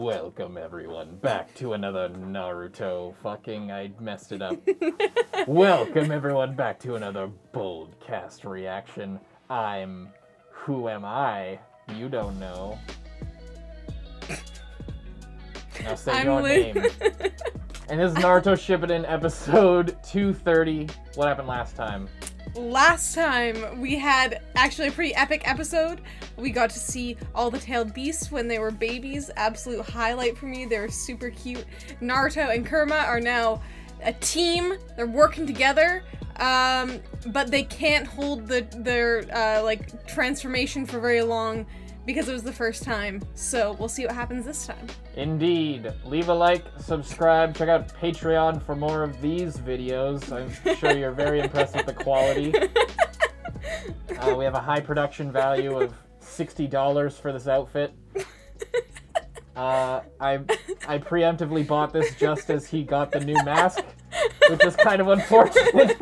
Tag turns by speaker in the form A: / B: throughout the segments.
A: Welcome everyone back to another Naruto I messed it up. Welcome everyone back to another bold cast reaction. Who am I? You don't know. Now say your name. And this is Naruto Shippuden episode 230. What happened last time?
B: Last time we had actually a pretty epic episode. We got to see all the tailed beasts when they were babies. Absolute highlight for me. They were super cute. Naruto and Kurama are now a team. They're working together. But they can't hold their like transformation for very long because it was the first time. So we'll see what happens this time. Indeed. Leave a like, subscribe, check out Patreon for more of these videos. I'm sure you're very impressed with the quality. We have a high production value of $60 for this outfit. I preemptively bought this just as he got the new mask, which is kind of unfortunate.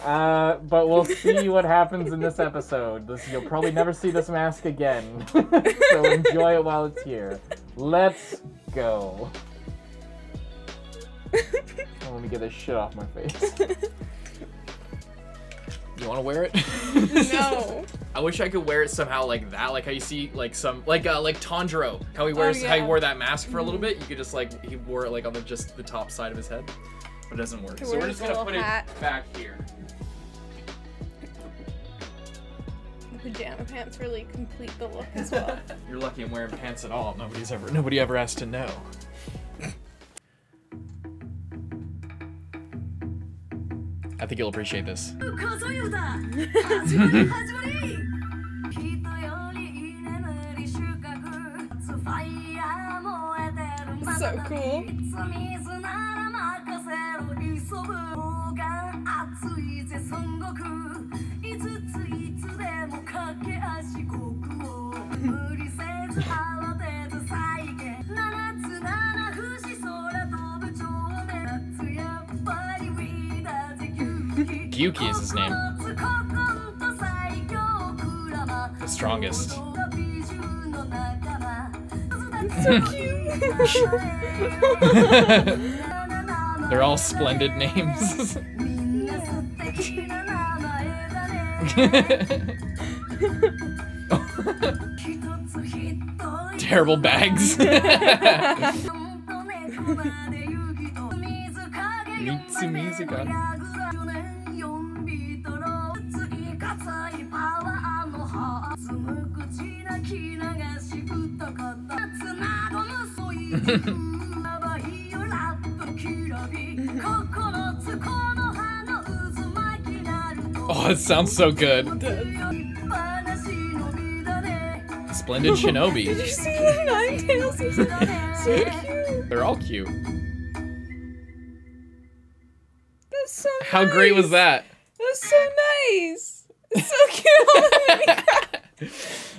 B: But we'll see what happens in this episode. You'll probably never see this mask again. So enjoy it while it's here. Let's go. Let me get this shit off my face.
C: You want to wear it?
B: No.
C: I wish I could wear it somehow like that, like how you see like some like Tanjiro, how he wears how he wore that mask for a little bit. You could just like he wore it like on just the top side of his head, but it doesn't work. So we're just gonna put it back here.
B: The pajama pants really complete the look as well.
C: You're lucky I'm wearing pants at all. Nobody ever has to know. I think you'll appreciate this.
B: So cool.
C: Gyuki is his name. The strongest.
B: So cute.
C: They're all splendid names. Terrible bags. Oh, it sounds so good. Splendid shinobi.
B: Did you see the nine tails? So cute.
C: They're all cute.
B: That's so nice.
C: How great was that?
B: That's so nice. It's so cute.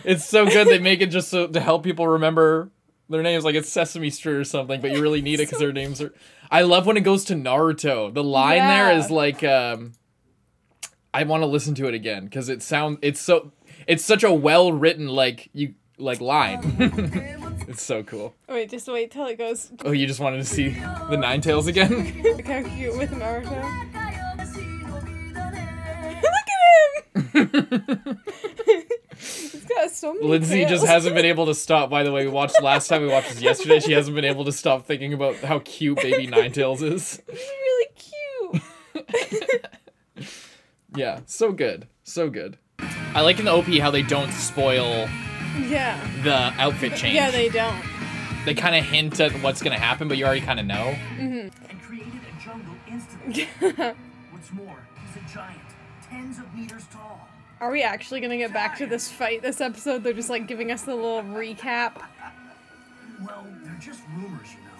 C: It's so good they make it just so to help people remember their names, like it's Sesame Street or something, but you really need it because their names are... I love when it goes to Naruto. The line there is like, I want to listen to it again because it's such a well-written, like line. It's so cool.
B: Wait, just wait till it goes.
C: Oh, you just wanted to see the Nine Tails again?
B: Look how cute with Naruto. Look at him! He's got so many
C: Lindsay
B: tails.
C: just hasn't been able to stop, by the way. Last time we watched this yesterday, she hasn't been able to stop thinking about how cute baby Ninetales is.
B: He's really cute.
C: Yeah, so good. So good. I like in the OP how they don't spoil the outfit change.
B: Yeah, they don't.
C: They kind of hint at what's going to happen, but you already kind of know.
D: And created a jungle instantly. What's more, he's a giant, tens of meters tall.
B: Are we actually going to get back to this fight this episode? They're just like giving us the little recap.
D: Well, they're just rumors, you know.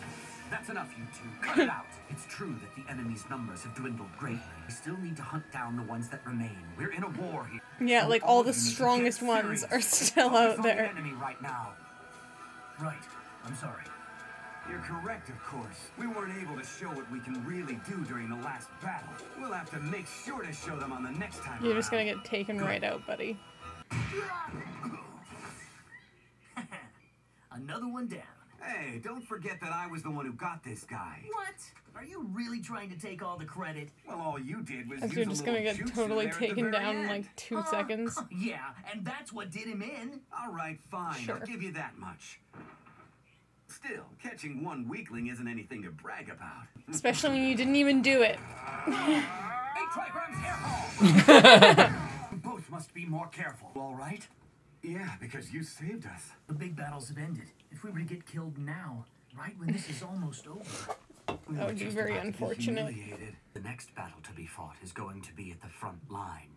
D: That's enough, you two. Cut it out. It's true that the enemy's numbers have dwindled greatly. We still need to hunt down the ones that remain. We're in a war here.
B: Yeah,
D: So
B: like all the strongest ones are still out there.
D: The enemy right now. Right. I'm sorry. You're correct, of course. We weren't able to show what we can really do during the last battle. We'll have to make sure to show them on the next time.
B: You're just gonna get taken right out, buddy.
D: A
E: Another one down.
D: Hey, don't forget that I was the one who got this guy.
E: What? Are you really trying to take all the credit?
D: Well, all you did was
B: As
D: use
B: you're
D: a
B: just
D: little
B: gonna get
D: jutsu
B: totally
D: there at the
B: taken
D: very
B: down in
D: end.
B: like 2 seconds.
E: Yeah, and that's what did him in.
D: All right, fine.
B: Sure.
D: I'll give you that much. Still, catching one weakling isn't anything to brag about.
B: Especially when you didn't even do it.
D: 8 trigrams hair You both must be more careful, all right? Yeah, because you saved us.
E: The big battles have ended. If we were to get killed now, right when this is almost over.
B: That would be very unfortunate.
F: The next battle to be fought is going to be at the front line.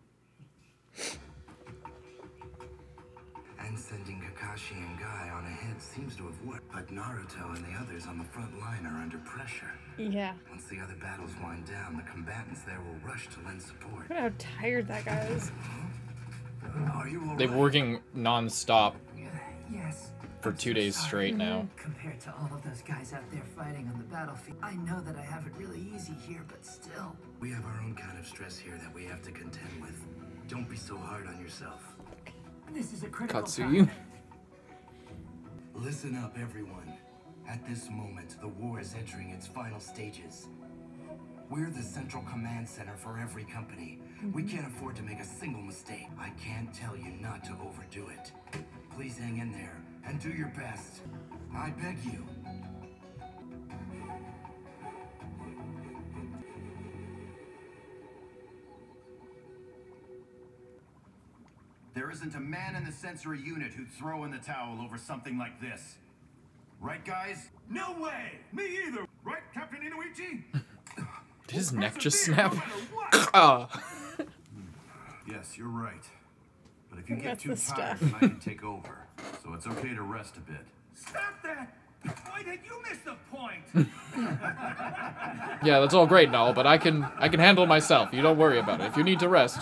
F: And sending Kakashi and Guy on ahead seems to have worked. But Naruto and the others on the front line are under pressure.
B: Yeah.
F: Once the other battles wind down, the combatants there will rush to lend support.
B: Look at how tired that guy is.
F: Are you all
C: They've been
F: right?
C: working non-stop
G: Yes.
C: for 2 days straight now.
G: Compared to all of those guys out there fighting on the battlefield, I know that I have it really easy here, but still.
F: We have our own kind of stress here that we have to contend with. Don't be so hard on yourself.
G: This is a critical
C: Katsuyu.
G: time.
F: Listen up, everyone. At this moment, the war is entering its final stages. We're the central command center for every company. We can't afford to make a single mistake. I can't tell you not to overdo it. Please hang in there and do your best. I beg you.
D: There isn't a man in the sensory unit who'd throw in the towel over something like this. Right, guys? No way! Me either! Right, Captain Inuichi?
C: Did his neck just snap?
D: Yes, you're right. But if you get
B: That's
D: too
B: the
D: tired,
B: stuff.
D: then I can take over. So it's okay to rest a bit. Stop that! Why did you miss the point?
C: Yeah, that's all great and all, but I can handle myself. You don't worry about it. If you need to rest.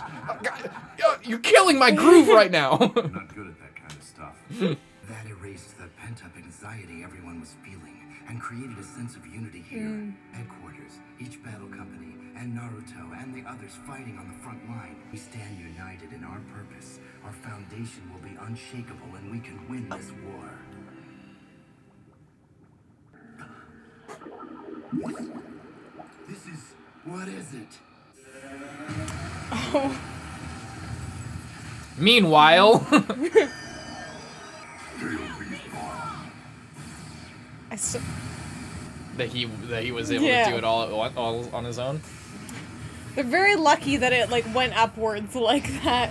C: You're killing my groove right now.
D: You're not good at that kind of stuff.
F: That erased the pent-up anxiety everyone was feeling and created a sense of unity here. Headquarters, each battle company, and Naruto and the others fighting on the front line. We stand united in our purpose. Our foundation will be unshakable and we can win this war. This is... what is it?
B: Oh.
C: Meanwhile, that he was able to do it all on his own.
B: They're very lucky that it like went upwards like that.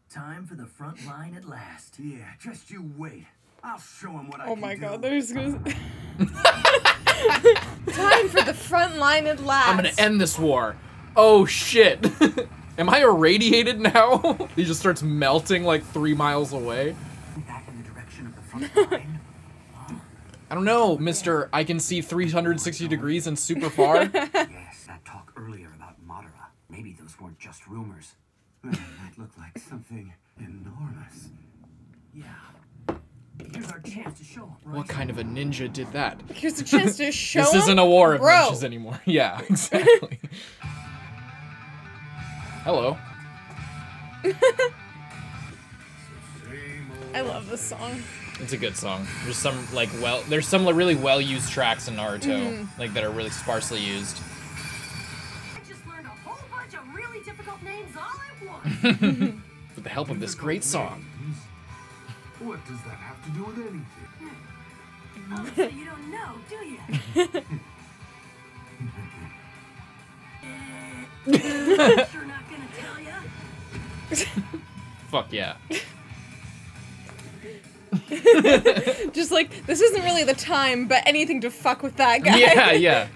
E: Time for the front line at last.
D: Yeah, just you wait. I'll show him what I
B: Oh
D: can
B: my
D: do.
B: god, there's gonna... Time for the front line at last.
C: I'm gonna end this war. Oh shit. Am I irradiated now? He just starts melting like 3 miles away.
F: Back in the direction of the front line.
C: I don't know, Mr. I can see 360 degrees and super far.
F: Yes, that talk earlier about Madara. Maybe those weren't just rumors.
D: That looked like something enormous.
E: Yeah. Here's our chance to show him, right?
C: What kind of a ninja did that?
B: Here's a chance to show
C: This
B: him.
C: isn't a war of
B: Bro.
C: ninjas anymore. Yeah, exactly. Hello.
B: I love this song.
C: It's a good song. There's some there's some really well used tracks in Naruto, like that are really sparsely used.
H: I just learned a whole bunch of really difficult names all at once.
C: With the help of this great song.
D: What does that have to do with anything?
H: Oh, so you don't know, do you? Sure not gonna tell ya?
C: Fuck yeah.
B: Just like, this isn't really the time, but anything to fuck with that guy.
C: Yeah, yeah.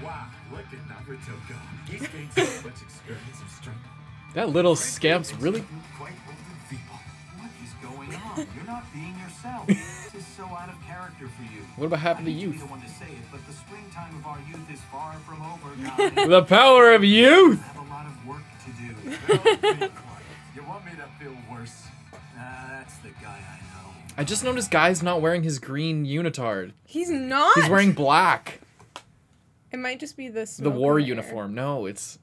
D: Wow, look at Naruto go. He's gained so much experience of strength.
C: That little scamp's really...
D: Quite older people. What is going on? You're not being yourself. This is so out of character for you.
C: What about happened to
D: I hate
C: youth?
D: be the one to say it, but the springtime of our youth is far from over, guys.
C: The power of
D: We
C: youth!
D: have a lot of work to do. You want me to feel worse? That's the guy I know.
C: I just noticed Guy's not wearing his green unitard.
B: He's not.
C: He's wearing black.
B: It might just be this.
C: The war uniform. No, it's...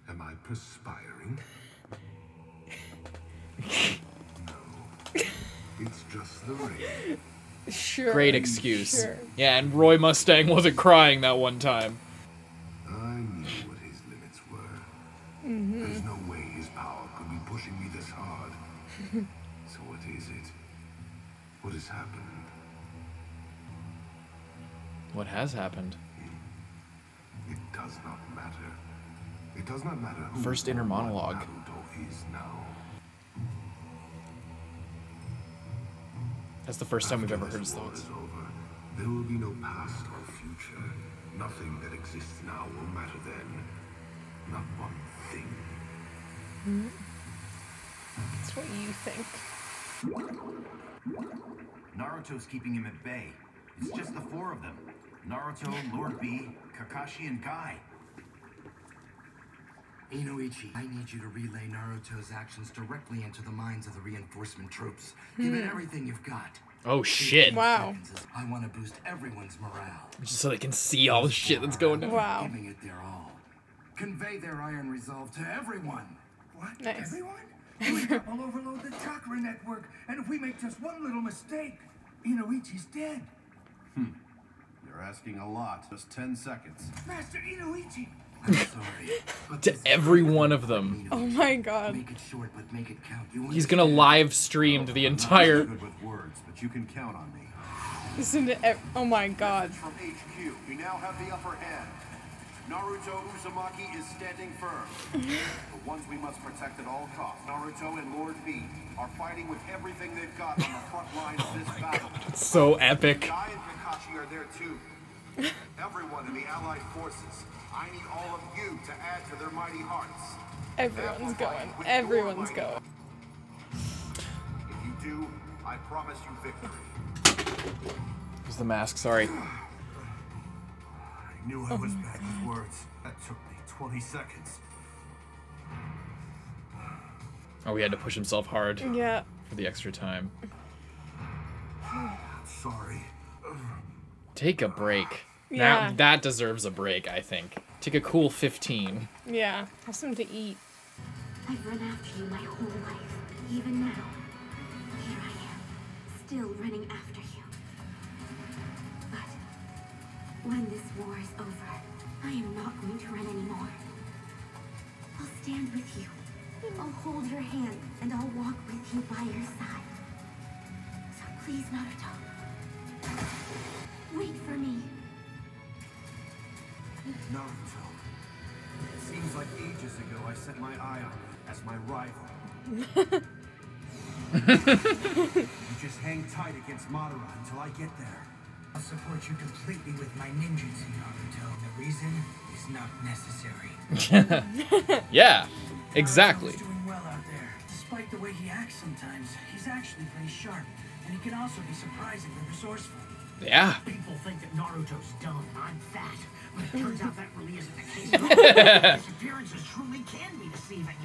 D: Am I perspiring? No.
I: the ring.
B: Sure.
C: Great excuse.
B: Sure.
C: Yeah, and Roy Mustang wasn't crying that one time.
I: I knew what his limits were. There's no way his power could be pushing me this hard. So what is it? What has happened?
C: What has happened?
I: It does not matter. It does not matter who
C: First inner
I: or what
C: monologue.
I: Naruto is now.
C: That's the first time we've ever
I: After
C: heard his
I: this war
C: thoughts.
I: is over, there will be no past or future. Nothing that exists now will matter then. Not one thing.
B: That's what you think.
D: Naruto's keeping him at bay. It's just the four of them. Naruto, Lord B, Kakashi, and Guy.
F: Inoichi, I need you to relay Naruto's actions directly into the minds of the reinforcement troops. Give it everything you've got.
C: Oh shit.
B: Wow.
F: I want to boost everyone's morale.
C: Just so they can see all the shit that's going on.
B: Wow.
F: Giving it their all. Convey their iron resolve to everyone.
E: What?
B: Nice.
E: Everyone? We'll overload the chakra network, and if we make just one little mistake, Inoichi's dead.
I: You're asking a lot. Just 10 seconds.
E: Master Inoichi!
F: I'm sorry. But
C: To
F: this is
C: every one of them.
B: Oh my god.
F: Make it short, but make it count. You
C: He's gonna
F: understand?
C: live stream to the entire.
I: Good with words, but you can count on me.
B: Listen to oh my god.
I: From HQ, we now have the upper hand. Naruto Uzumaki is standing firm. The ones we must protect at all costs. Naruto and Lord B are fighting with everything they've got on the front line of this battle.
C: So epic.
I: Guy and Kakashi are there too. Everyone in the Allied forces. I need all of you to add to their mighty hearts.
B: Everyone's going. Everyone's going.
I: If you do, I promise you victory.
C: Where's the mask? Sorry.
I: I knew I was bad with words. That took me 20 seconds.
C: Oh, he had to push himself hard
B: Yeah.
C: for the extra time.
I: I'm sorry.
C: Take a break.
B: Yeah.
C: Now that deserves a break, I think. Take a cool 15.
B: Yeah. Have something to eat.
H: I've run after you my whole life. Even now, here I am, still running after you. But when this war is over, I am not going to run anymore. I'll stand with you. I'll hold your hand, and I'll walk with you by your side. So please, Naruto, wait for me.
D: Naruto. It seems like ages ago I set my eye on you as my rival. You just hang tight against Madara until I get there.
E: I'll support you completely with my ninjutsu, Naruto. The reason is not necessary.
C: Yeah, exactly.
E: Naruto's doing well out there. Despite the way he acts sometimes, he's actually pretty sharp. And he can also be surprisingly resourceful.
C: Yeah.
G: People think that Naruto's dumb and I'm fat, but it turns out that really isn't the case. His appearances truly can be deceiving.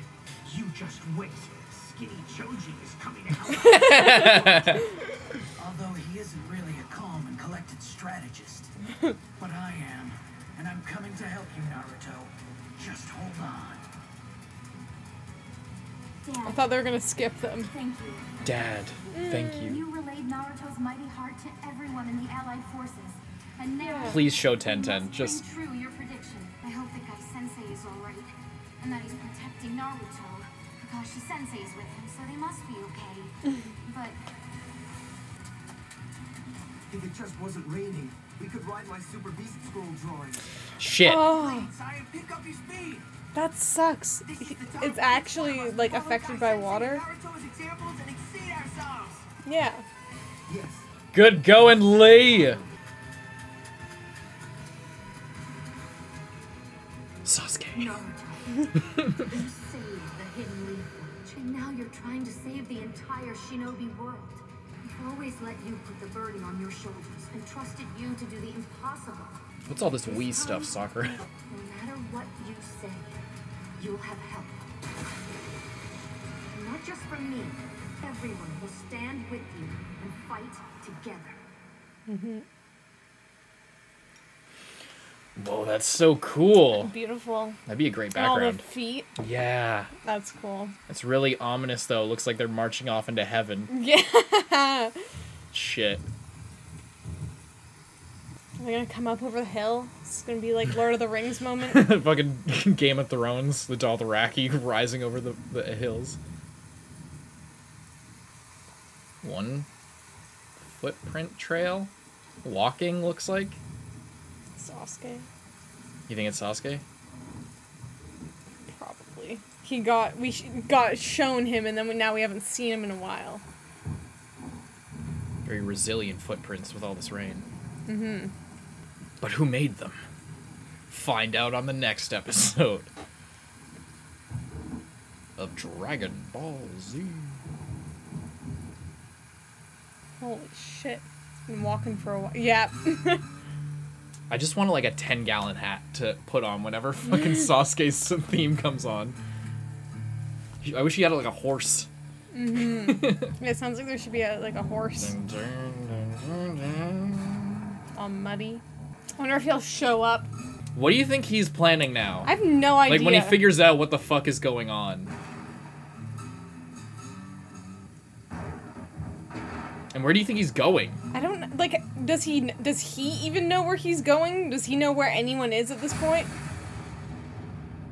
G: You just wait. Skinny Joji is coming out.
E: Although he isn't really a calm and collected strategist. But I am. And I'm coming to help you, Naruto. Just hold on.
H: Dad,
B: I thought they were gonna skip them.
H: thank you.
C: Dad, thank you.
H: You relayed Naruto's mighty heart to everyone in the Allied forces. And now,
C: Please show
H: you
C: 10-10.
H: must
C: Just
H: bring true your prediction. I hope that Guy Sensei is all right, and that he's protecting Naruto. Kakashi Sensei is with him, so they must be okay. But
D: If it just wasn't raining, we could ride my Super Beast Scroll drawing.
C: shit.
B: Oh,
D: Science, pick up your speed!
B: that sucks. It's actually like affected by water.
D: Naruto's examples and exceed ourselves.
B: Yeah.
D: Yes.
C: Good going, Lee. Sasuke.
H: Naruto, you saved the Hidden Leaf Village, and now you're trying to save the entire shinobi world. I've always let you put the burden on your shoulders and trusted you to do the impossible.
C: What's all this Wii stuff, Sakura?
H: No matter what you say, you'll have help. And not just from me. Everyone will stand with you and fight together.
C: Whoa, that's so cool.
B: Beautiful.
C: That'd be a great
B: And all the
C: background.
B: feet.
C: Yeah.
B: That's cool.
C: It's really ominous, though. Looks like they're marching off into heaven.
B: Yeah.
C: shit.
B: Are they gonna come up over the hill? It's gonna be like Lord of the Rings moment.
C: Fucking Game of Thrones, the Dothraki rising over the hills. One footprint trail? Walking, looks like?
B: Sasuke.
C: You think it's Sasuke?
B: Probably. We got shown him, and then now we haven't seen him in a while.
C: Very resilient footprints with all this rain.
B: Mm-hmm.
C: But who made them? Find out on the next episode of Dragon Ball Z.
B: Holy shit. Been walking for a while. Yeah.
C: I just want like a 10-gallon hat to put on whenever fucking Sasuke's theme comes on. I wish he had like a horse.
B: Mm-hmm. Yeah, it sounds like there should be a horse. All muddy. I wonder if he'll show up.
C: What do you think he's planning now?
B: I have no idea.
C: Like when he figures out what the fuck is going on. And where do you think he's going?
B: I don't like. Does he even know where he's going? Does he know where anyone is at this point?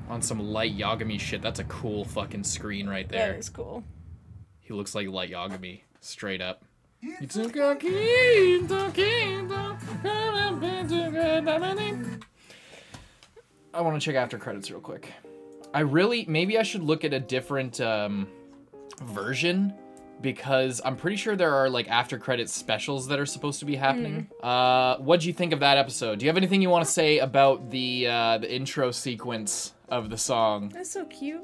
C: On some Light Yagami shit. That's a cool fucking screen right there.
B: That is cool.
C: He looks like Light Yagami, straight up. I want to check after credits real quick. Maybe I should look at a different version, because I'm pretty sure there are like after credits specials that are supposed to be happening. What'd you think of that episode? Do you have anything you want to say about the intro sequence of the song?
B: That's so cute.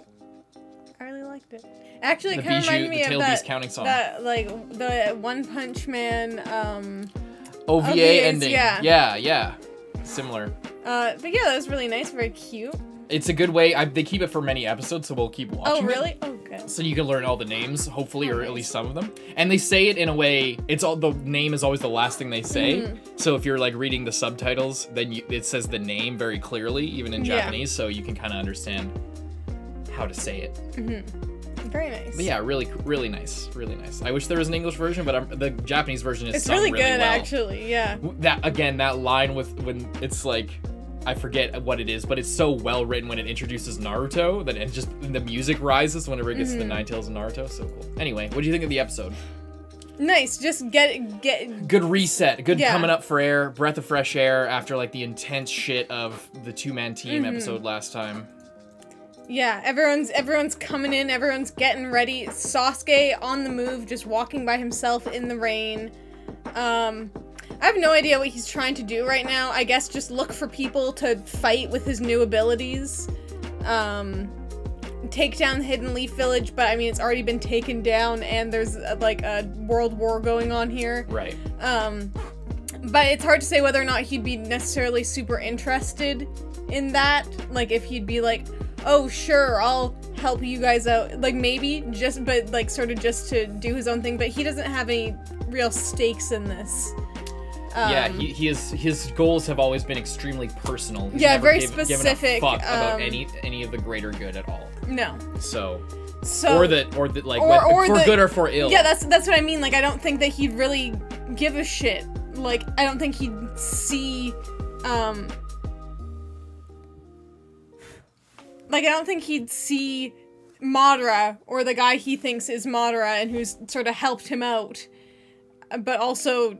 B: I really liked it. Actually, it
C: The
B: kind of reminded me of
C: Tail-Beast counting song.
B: that like the One Punch Man
C: OVA
B: OVAs,
C: ending. Yeah. Similar.
B: But yeah, that was really nice, very cute.
C: It's a good way. They keep it for many episodes, so we'll keep watching.
B: Oh, really?
C: It,
B: oh, good.
C: so you can learn all the names, hopefully, or at least some of them. And they say it in a way. The name is always the last thing they say.
B: Mm-hmm.
C: So if you're like reading the subtitles, then it says the name very clearly, even in Japanese, so you can kind of understand how to say it.
B: Mm-hmm. Very nice.
C: But yeah, really, really nice, really nice. I wish there was an English version, but the Japanese version is
B: it's
C: sung
B: really
C: really
B: good,
C: well.
B: actually. Yeah.
C: That line when it's like, I forget what it is, but it's so well written when it introduces Naruto that it just the music rises whenever it gets to the Nine Tails of Naruto. So cool. Anyway, what do you think of the episode?
B: Nice. Just get
C: good reset. Good coming up for air. Breath of fresh air after like the intense shit of the two-man team episode last time.
B: Yeah, everyone's coming in, everyone's getting ready. Sasuke on the move, just walking by himself in the rain. I have no idea what he's trying to do right now. I guess just look for people to fight with his new abilities. Take down the Hidden Leaf Village, but I mean, it's already been taken down and there's like a world war going on here.
C: Right.
B: But it's hard to say whether or not he'd be necessarily super interested in that. Like, if he'd be like, oh, sure, I'll help you guys out. Like, maybe, but like, sort of just to do his own thing. But he doesn't have any real stakes in this.
C: Yeah, his goals have always been extremely personal. He's
B: never very
C: given
B: specific.
C: a fuck about any of the greater good at all.
B: No.
C: So
B: or
C: for good or for ill.
B: Yeah, that's what I mean. Like, I don't think that he'd really give a shit. Like, I don't think he'd see, like, I don't think he'd see Madara, or the guy he thinks is Madara and who's sort of helped him out, but also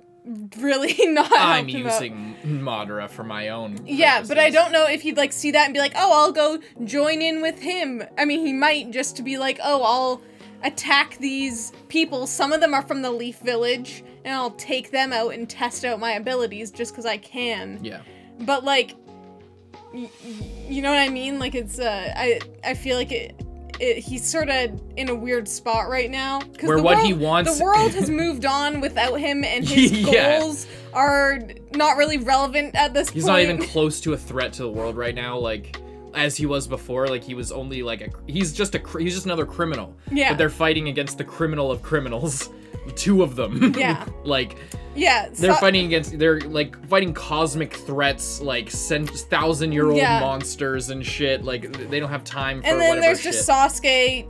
B: really not
C: I'm
B: helped him
C: using Madara for my own purposes.
B: Yeah, but I don't know if he'd, like, see that and be like, oh, I'll go join in with him. I mean, he might just to be like, oh, I'll attack these people. Some of them are from the Leaf Village, and I'll take them out and test out my abilities just because I can.
C: Yeah.
B: But, like, you know what I mean? Like, it's, I feel like he's sort of in a weird spot right now.
C: Where what he wants...
B: The world has moved on without him, and his goals are not really relevant at this point.
C: He's not even close to a threat to the world right now, like, as he was before. Like, he was only, like, he's just another criminal.
B: Yeah.
C: But they're fighting against the criminal of criminals. Two of them.
B: Yeah.
C: Like...
B: Yeah,
C: they're fighting cosmic threats, like 1,000-year-old monsters and shit. Like, they don't have time for whatever shit.
B: And then there's just Sasuke,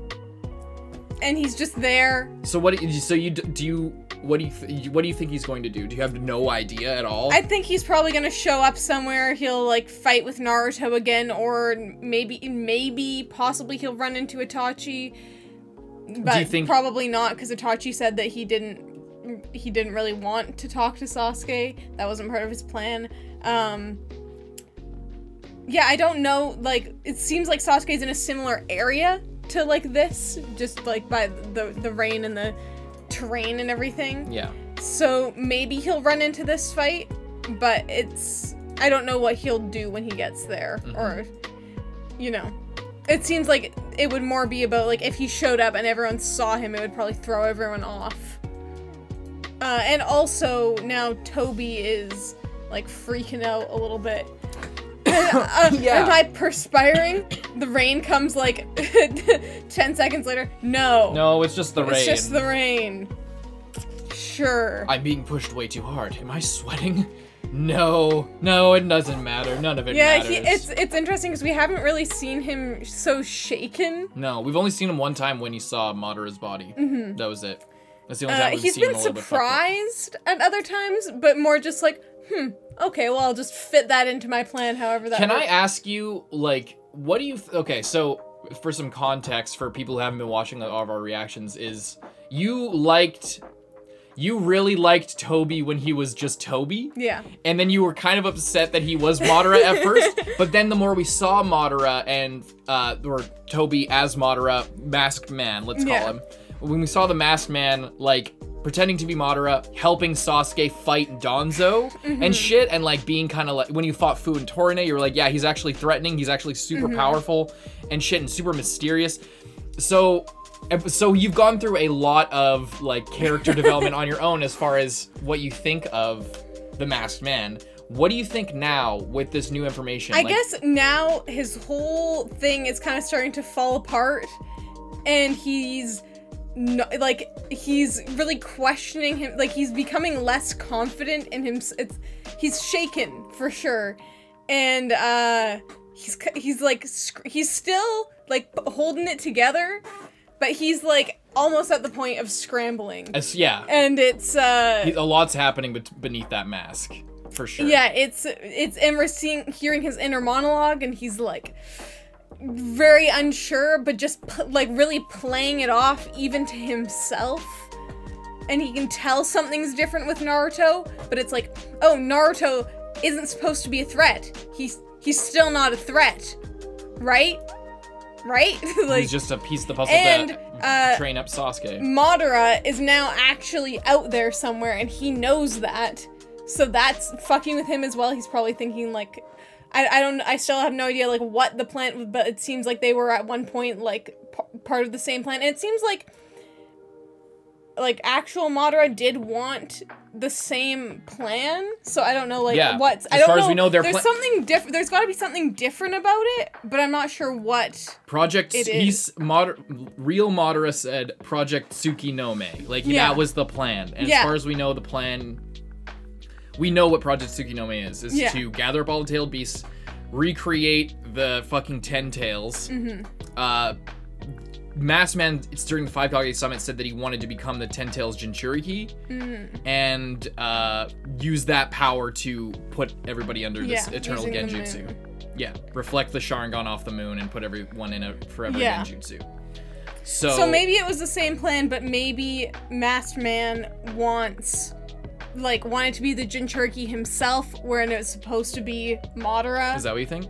B: and he's just there.
C: So do you what do you think he's going to do? Do you have no idea at all?
B: I think he's probably gonna show up somewhere. He'll like fight with Naruto again, or possibly he'll run into Itachi. But
C: do you think
B: probably not, because Itachi said that he didn't really want to talk to Sasuke. That wasn't part of his plan. Yeah, I don't know. Like, it seems like Sasuke's in a similar area to like this, just like by the rain and the terrain and everything.
C: Yeah.
B: So maybe he'll run into this fight, but I don't know what he'll do when he gets there, or, you know. It seems like it would more be about, like, if he showed up and everyone saw him, it would probably throw everyone off. And also, now Tobi is, like, freaking out a little bit.
C: Yeah.
B: Am I perspiring? The rain comes, like, 10 seconds later. No.
C: No, it's just the rain.
B: It's just the rain. Sure.
C: I'm being pushed way too hard. Am I sweating? No, it doesn't matter. None of it matters.
B: Yeah, it's interesting because we haven't really seen him so shaken.
C: No, we've only seen him one time when he saw Madara's body. That was it. That's the only time we've
B: He's
C: seen him
B: been
C: a little bit
B: surprised at other times, but more just like, okay, well, I'll just fit that into my plan however that
C: Can
B: works.
C: I ask you, like, what do you... Okay, so, for some context, for people who haven't been watching all of our reactions, is you really liked Tobi when he was just Tobi.
B: Yeah.
C: And then you were kind of upset that he was Madara at first. But then the more we saw Madara and, or Tobi as Madara, Masked Man, let's call him. When we saw the Masked Man, like, pretending to be Madara, helping Sasuke fight Danzo and shit, and, like, being kind of like, when you fought Fu and Torine, you were like, yeah, he's actually threatening, he's actually super powerful and shit, and super mysterious. So you've gone through a lot of, like, character development on your own as far as what you think of the Masked Man. What do you think now with this new information?
B: I guess now his whole thing is kind of starting to fall apart, and he's really questioning him. Like, he's becoming less confident in him. He's shaken for sure, and he's still like holding it together. But he's, like, almost at the point of scrambling.
C: Yeah.
B: And it's,
C: a lot's happening beneath that mask, for sure.
B: Yeah, and we're hearing his inner monologue, and he's, like, very unsure, but just, like, really playing it off, even to himself. And he can tell something's different with Naruto, but it's like, oh, Naruto isn't supposed to be a threat. He's still not a threat. Right? Right? Like,
C: he's just a piece of the puzzle to train up Sasuke.
B: Madara is now actually out there somewhere, and he knows that. So that's fucking with him as well. He's probably thinking, like, I still have no idea, like, what the plan was, but it seems like they were at one point, like, part of the same plan. And it seems like actual Madara did want the same plan, so I don't know, like, what's...
C: As far as we know,
B: there's something different. There's got to be something different about it, but I'm not sure what
C: Project... Real Madara said Project Tsukinome. Like, that was the plan. And as far as we know, the plan... We know what Project Tsukinome is to gather up all the tailed beasts, recreate the fucking 10 tails, Masked Man, during the 5 Kage Summit, said that he wanted to become the 10 Tails Jinchuriki and use that power to put everybody under this eternal genjutsu. Yeah, reflect the Sharingan off the moon and put everyone in a forever genjutsu. So
B: maybe it was the same plan, but maybe Masked Man wanted to be the Jinchuriki himself, when it was supposed to be Madara.
C: Is that what you think?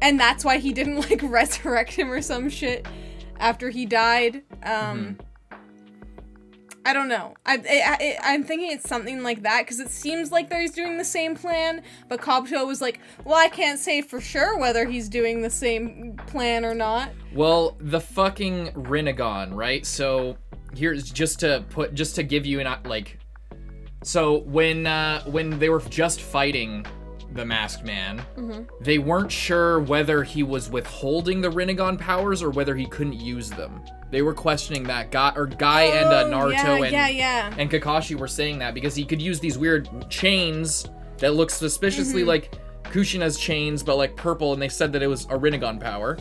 B: And that's why he didn't, like, resurrect him or some shit after he died. I don't know. I'm thinking it's something like that, because it seems like he's doing the same plan, but Kabuto was like, well, I can't say for sure whether he's doing the same plan or not.
C: Well, the fucking Rinnegan, right? So, here's just to give you an, like... So, when they were just fighting the Masked Man, they weren't sure whether he was withholding the Rinnegan powers or whether he couldn't use them. They were questioning that. Guy and Naruto and Kakashi were saying that because he could use these weird chains that look suspiciously like Kushina's chains, but like purple, and they said that it was a Rinnegan power.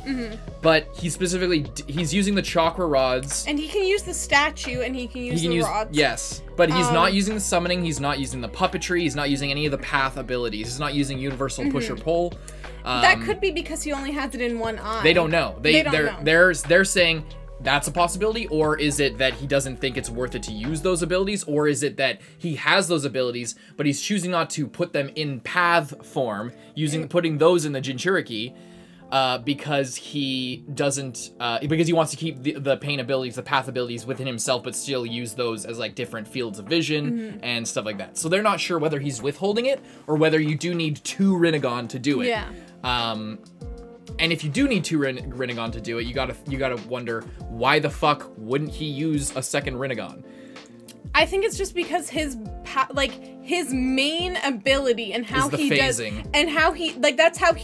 C: But he specifically, he's using the chakra rods.
B: And he can use the statue, and he can use the rods.
C: Yes, but he's not using the summoning, he's not using the puppetry, he's not using any of the path abilities, he's not using universal push or pull.
B: That could be because he only has it in one eye.
C: They don't know.
B: Don't know.
C: They're saying that's a possibility, or is it that he doesn't think it's worth it to use those abilities, or is it that he has those abilities, but he's choosing not to put them in path form, putting those in the Jinchuriki, because he doesn't, because he wants to keep the pain abilities, the path abilities within himself, but still use those as like different fields of vision and stuff like that. So they're not sure whether he's withholding it, or whether you do need 2 Rinnegan to do it.
B: Yeah.
C: And if you do need 2 Rinnegan to do it, you gotta wonder, why the fuck wouldn't he use a second Rinnegan?
B: I think it's just because his main ability and how he
C: phasing.
B: does, and how he, like, that's how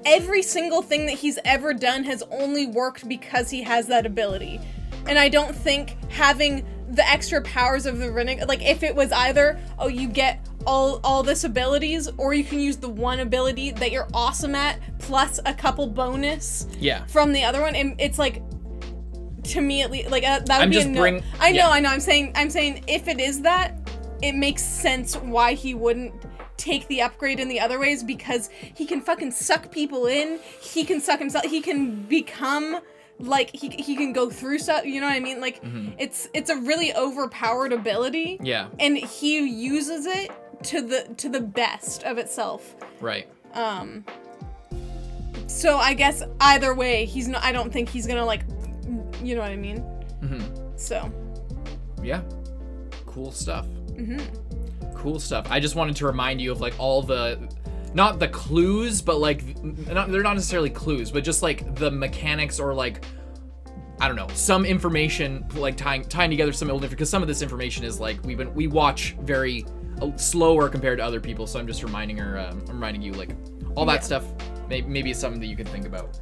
B: every single thing that he's ever done has only worked because he has that ability. And I don't think having the extra powers of the Rinnegan, like, if it was either, oh, you get all this abilities, or you can use the one ability that you're awesome at plus a couple bonus from the other one, and it's like, to me at least, like, that would be a no. I know. I'm saying if it is that, it makes sense why he wouldn't take the upgrade in the other ways, because he can fucking suck people in, he can suck himself, he can become, like, he can go through stuff, you know what I mean? Like, it's a really overpowered ability. Yeah. And he uses it to the best of itself.
C: Right.
B: So I guess either way, I don't think he's gonna, like, you know what I mean? So. Yeah.
C: Cool stuff. Cool stuff. I just wanted to remind you of, like, all the, not the clues, but, like, they're not necessarily clues, but just, like, the mechanics, or, like, I don't know, some information, like, tying together some old information, because some of this information is, like, we watch very slower compared to other people, so I'm just reminding you, like, all that stuff, maybe it's something that you could think about.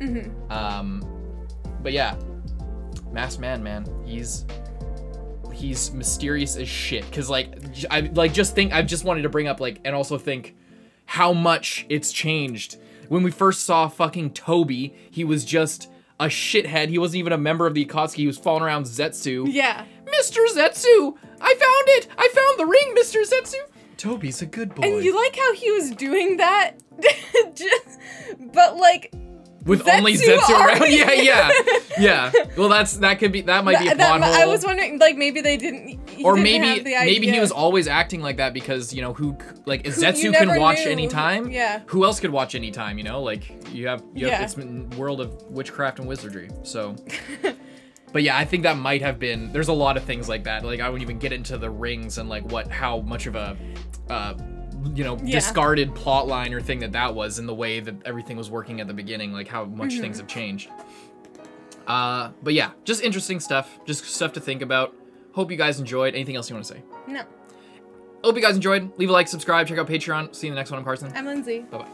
C: But yeah, Masked Man, he's mysterious as shit, because, like, I've just wanted to bring up, like, and also think how much it's changed. When we first saw fucking Tobi, he was just a shithead. He wasn't even a member of the Akatsuki. He was following around Zetsu. Yeah. Mr. Zetsu! I found it! I found the ring, Mr. Zetsu! Tobi's a good boy.
B: And you like how he was doing that? But, like,
C: with Zetsu only Zetsu around? Yeah. Well, that might be a plot hole.
B: I was wondering, like, maybe they didn't,
C: or maybe he was always acting like that because, you know, Zetsu can watch anytime. Yeah. Who else could watch anytime, you know? Like, you have this world of witchcraft and wizardry, so. But yeah, I think that might have been, there's a lot of things like that. Like, I wouldn't even get into the rings and, like, how much of a, discarded plot line or thing that was, in the way that everything was working at the beginning, like how much things have changed. But yeah, just interesting stuff, just stuff to think about. Hope you guys enjoyed. Anything else you want to say?
B: No.
C: Hope you guys enjoyed. Leave a like, subscribe, check out Patreon. See you in the next one. I'm Carson.
B: I'm Lindsay.
C: Bye-bye.